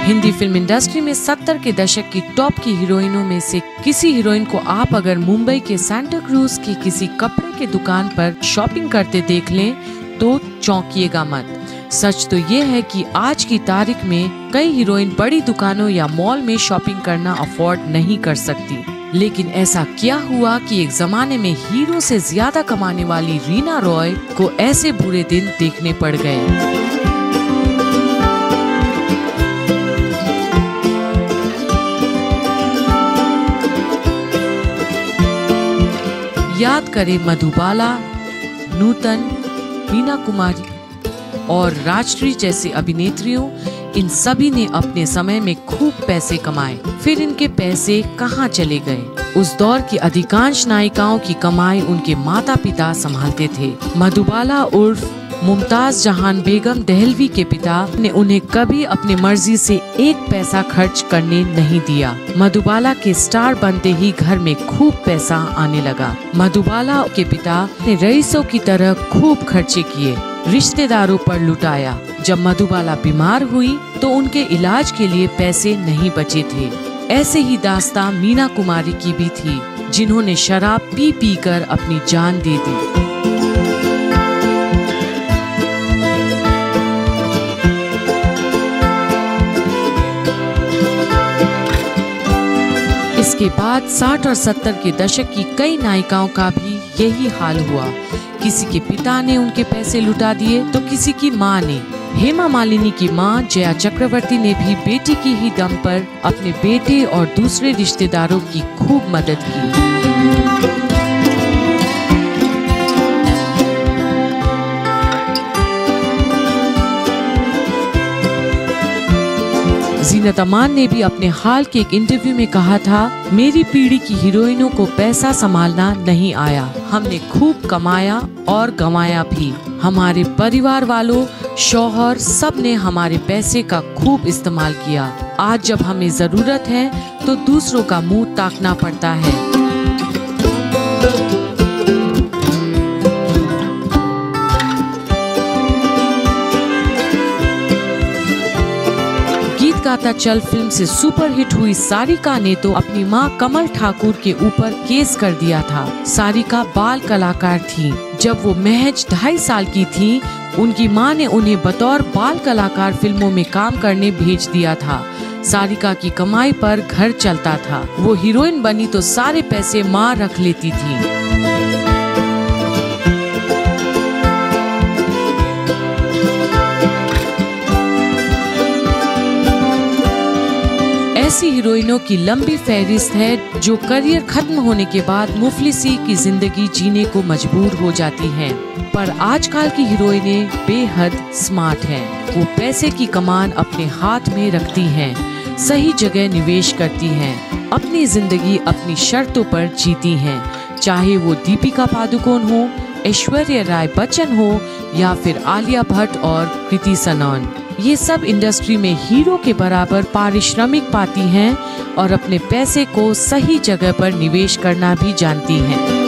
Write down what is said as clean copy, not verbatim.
Hindi film industry में 70 के दशक की टॉप की हीरोइनों में से किसी हीरोइन को आप अगर मुंबई के सांता क्रूज की किसी कपड़े के दुकान पर शॉपिंग करते देख लें तो चौंकिएगा मत। सच तो ये है कि आज की तारीख में कई हीरोइन बड़ी दुकानों या मॉल में शॉपिंग करना अफोर्ड नहीं कर सकती। लेकिन ऐसा क्या हुआ कि एक जमाने में हीरो से ज्यादा कमाने वाली रीना रॉय को ऐसे बुरे दिन देखने पड़ गए। याद करें मधुबाला, नूतन, मीना कुमारी और राजश्री जैसे अभिनेत्रियों, इन सभी ने अपने समय में खूब पैसे कमाए। फिर इनके पैसे कहाँ चले गए? उस दौर की अधिकांश नायिकाओं की कमाई उनके माता पिता संभालते थे। मधुबाला उर्फ मुमताज जहान बेगम दहलवी के पिता ने उन्हें कभी अपनी मर्जी से एक पैसा खर्च करने नहीं दिया। मधुबाला के स्टार बनते ही घर में खूब पैसा आने लगा। मधुबाला के पिता ने रईसों की तरह खूब खर्चे किए, रिश्तेदारों पर लुटाया। जब मधुबाला बीमार हुई तो उनके इलाज के लिए पैसे नहीं बचे थे। ऐसे ही दास्तां मीना कुमारी की भी थी, जिन्होंने शराब पी पी कर अपनी जान दे दी। इसके बाद 60 और 70 के दशक की कई नायिकाओं का भी यही हाल हुआ। किसी के पिता ने उनके पैसे लुटा दिए तो किसी की माँ ने। हेमा मालिनी की माँ जया चक्रवर्ती ने भी बेटी की ही दम पर अपने बेटे और दूसरे रिश्तेदारों की खूब मदद की। जीनत अमान ने भी अपने हाल के एक इंटरव्यू में कहा था, मेरी पीढ़ी की हीरोइनों को पैसा संभालना नहीं आया। हमने खूब कमाया और गंवाया भी। हमारे परिवार वालों, शौहर, सब ने हमारे पैसे का खूब इस्तेमाल किया। आज जब हमें जरूरत है तो दूसरों का मुंह ताकना पड़ता है। गाता चल फिल्म से सुपरहिट हुई सारिका ने तो अपनी मां कमल ठाकुर के ऊपर केस कर दिया था। सारिका बाल कलाकार थी। जब वो महज 2.5 साल की थी, उनकी मां ने उन्हें बतौर बाल कलाकार फिल्मों में काम करने भेज दिया था। सारिका की कमाई पर घर चलता था। वो हीरोइन बनी तो सारे पैसे मां रख लेती थी। ऐसी हीरोइनों की लंबी फहरिस्त है जो करियर खत्म होने के बाद मुफलिसी की जिंदगी जीने को मजबूर हो जाती हैं। पर आजकल की हीरोइनें बेहद स्मार्ट हैं। वो पैसे की कमान अपने हाथ में रखती हैं, सही जगह निवेश करती हैं, अपनी जिंदगी अपनी शर्तों पर जीती हैं। चाहे वो दीपिका पादुकोण हो, ऐश्वर्या राय बच्चन हो या फिर आलिया भट्ट और कृति सनन, ये सब इंडस्ट्री में हीरो के बराबर पारिश्रमिक पाती हैं और अपने पैसे को सही जगह पर निवेश करना भी जानती हैं।